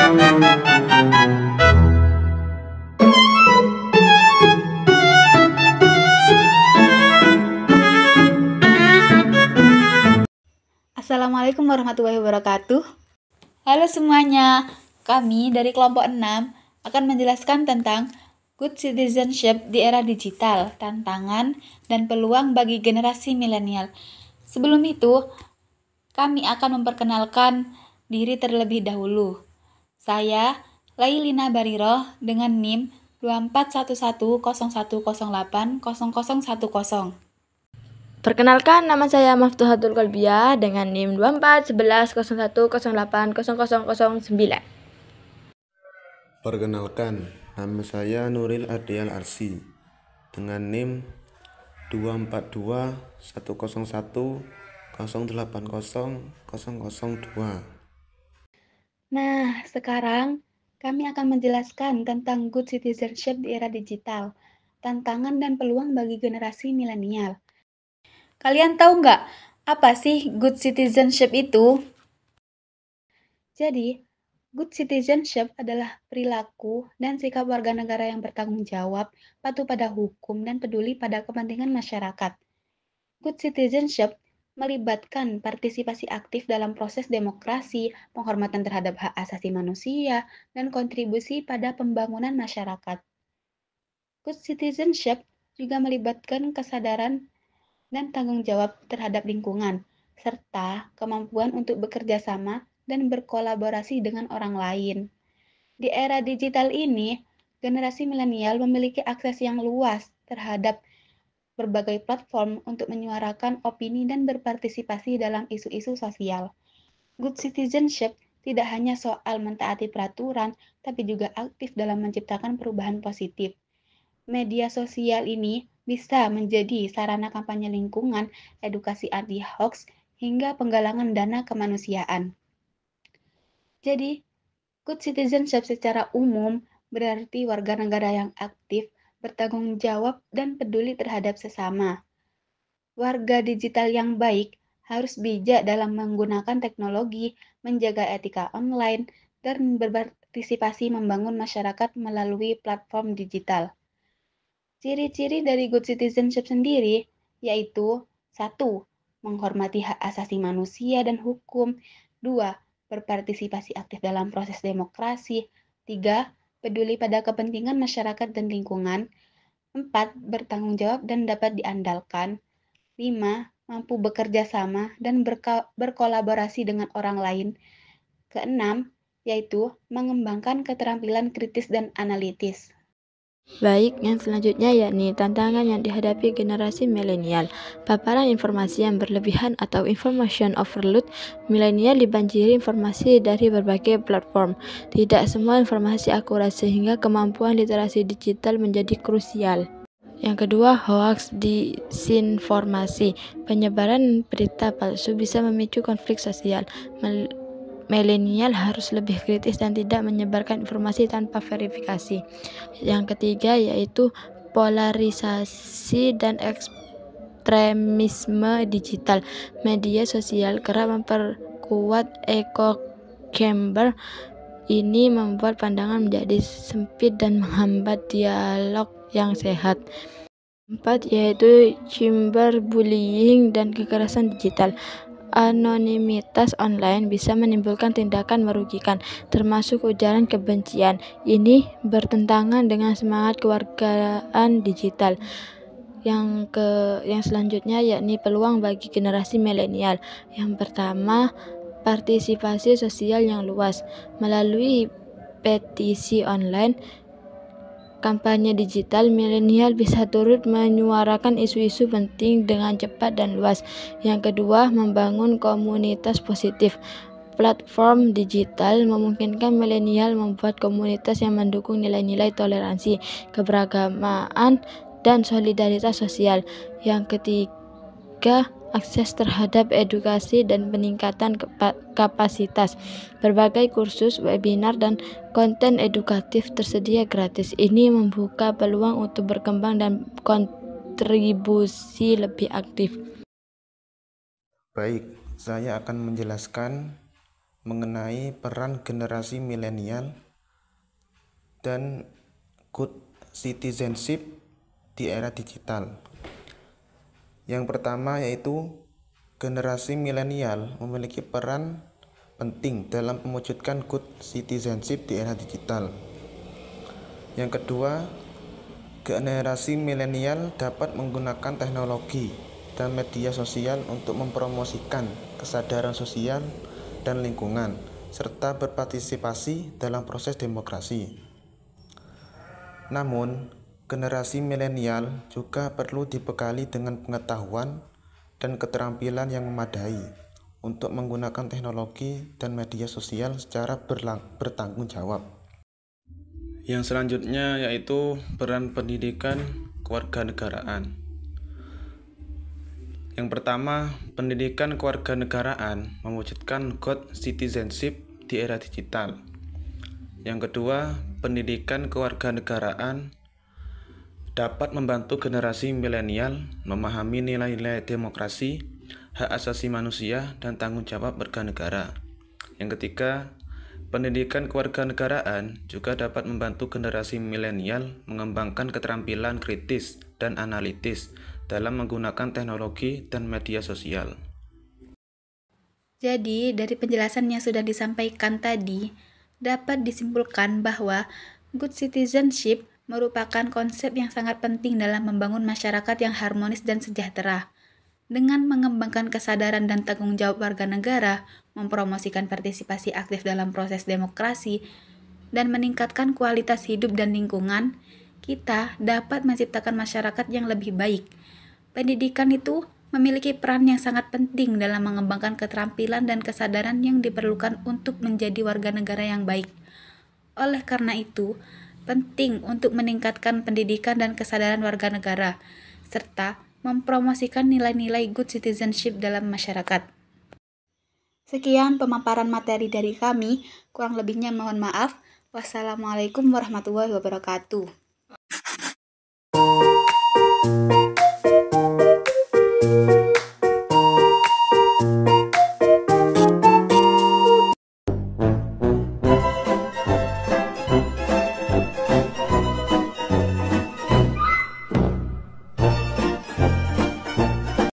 Assalamualaikum warahmatullahi wabarakatuh. Halo semuanya, kami dari kelompok 6 akan menjelaskan tentang good citizenship di era digital, tantangan dan peluang bagi generasi milenial. Sebelum itu, kami akan memperkenalkan diri terlebih dahulu. Saya Lailina Bariroh dengan NIM 241101080010. Perkenalkan, nama saya Maftuhatul Kolbiah dengan NIM 241101080009. Perkenalkan, nama saya Nuril Adial Arsi dengan NIM 242101080002. Nah, sekarang kami akan menjelaskan tentang good citizenship di era digital, tantangan dan peluang bagi generasi milenial. Kalian tahu nggak apa sih good citizenship itu? Jadi, good citizenship adalah perilaku dan sikap warga negara yang bertanggung jawab, patuh pada hukum, dan peduli pada kepentingan masyarakat. Good citizenship melibatkan partisipasi aktif dalam proses demokrasi, penghormatan terhadap hak asasi manusia, dan kontribusi pada pembangunan masyarakat. Good citizenship juga melibatkan kesadaran dan tanggung jawab terhadap lingkungan, serta kemampuan untuk bekerja sama dan berkolaborasi dengan orang lain. Di era digital ini, generasi milenial memiliki akses yang luas terhadap berbagai platform untuk menyuarakan opini dan berpartisipasi dalam isu-isu sosial. Good citizenship tidak hanya soal mentaati peraturan, tapi juga aktif dalam menciptakan perubahan positif. Media sosial ini bisa menjadi sarana kampanye lingkungan, edukasi anti-hoax, hingga penggalangan dana kemanusiaan. Jadi, good citizenship secara umum berarti warga negara yang aktif, bertanggung jawab, dan peduli terhadap sesama. Warga digital yang baik harus bijak dalam menggunakan teknologi, menjaga etika online, dan berpartisipasi membangun masyarakat melalui platform digital. Ciri-ciri dari good citizenship sendiri yaitu 1. Menghormati hak asasi manusia dan hukum. 2. Berpartisipasi aktif dalam proses demokrasi. 3. Peduli pada kepentingan masyarakat dan lingkungan. 4. Bertanggung jawab dan dapat diandalkan. 5. Mampu bekerja sama dan berkolaborasi dengan orang lain. Keenam, yaitu mengembangkan keterampilan kritis dan analitis. Baik, yang selanjutnya yakni tantangan yang dihadapi generasi milenial. Paparan informasi yang berlebihan atau information overload. Milenial dibanjiri informasi dari berbagai platform. Tidak semua informasi akurat sehingga kemampuan literasi digital menjadi krusial. Yang kedua, hoax, disinformasi. Penyebaran berita palsu bisa memicu konflik sosial. Milenial harus lebih kritis dan tidak menyebarkan informasi tanpa verifikasi. Yang ketiga yaitu polarisasi dan ekstremisme digital. Media sosial kerap memperkuat echo chamber. Ini membuat pandangan menjadi sempit dan menghambat dialog yang sehat. 4 yaitu cyberbullying dan kekerasan digital. Anonimitas online bisa menimbulkan tindakan merugikan, termasuk ujaran kebencian. Ini bertentangan dengan semangat kewargaan digital. Yang selanjutnya yakni peluang bagi generasi milenial. Yang pertama, partisipasi sosial yang luas melalui petisi online, kampanye digital. Milenial bisa turut menyuarakan isu-isu penting dengan cepat dan luas. Yang kedua, membangun komunitas positif. Platform digital memungkinkan milenial membuat komunitas yang mendukung nilai-nilai toleransi, keberagamaan, dan solidaritas sosial. Yang ketiga, akses terhadap edukasi dan peningkatan kapasitas. Berbagai kursus, webinar, dan konten edukatif tersedia gratis. Ini membuka peluang untuk berkembang dan kontribusi lebih aktif. Baik, saya akan menjelaskan mengenai peran generasi milenial dan good citizenship di era digital. Yang pertama yaitu generasi milenial memiliki peran penting dalam mewujudkan good citizenship di era digital. Yang kedua, generasi milenial dapat menggunakan teknologi dan media sosial untuk mempromosikan kesadaran sosial dan lingkungan, serta berpartisipasi dalam proses demokrasi. Namun, generasi milenial juga perlu dibekali dengan pengetahuan dan keterampilan yang memadai untuk menggunakan teknologi dan media sosial secara bertanggung jawab. Yang selanjutnya yaitu peran pendidikan kewarganegaraan. Yang pertama, pendidikan kewarganegaraan mewujudkan good citizenship di era digital. Yang kedua, pendidikan kewarganegaraan dapat membantu generasi milenial memahami nilai-nilai demokrasi, hak asasi manusia, dan tanggung jawab bernegara. Yang ketiga, pendidikan kewarganegaraan juga dapat membantu generasi milenial mengembangkan keterampilan kritis dan analitis dalam menggunakan teknologi dan media sosial. Jadi, dari penjelasan yang sudah disampaikan tadi, dapat disimpulkan bahwa good citizenship merupakan konsep yang sangat penting dalam membangun masyarakat yang harmonis dan sejahtera. Dengan mengembangkan kesadaran dan tanggung jawab warga negara, mempromosikan partisipasi aktif dalam proses demokrasi, dan meningkatkan kualitas hidup dan lingkungan, kita dapat menciptakan masyarakat yang lebih baik. Pendidikan itu memiliki peran yang sangat penting dalam mengembangkan keterampilan dan kesadaran yang diperlukan untuk menjadi warga negara yang baik. Oleh karena itu, penting untuk meningkatkan pendidikan dan kesadaran warga negara, serta mempromosikan nilai-nilai good citizenship dalam masyarakat. Sekian pemaparan materi dari kami, kurang lebihnya mohon maaf. Wassalamualaikum warahmatullahi wabarakatuh.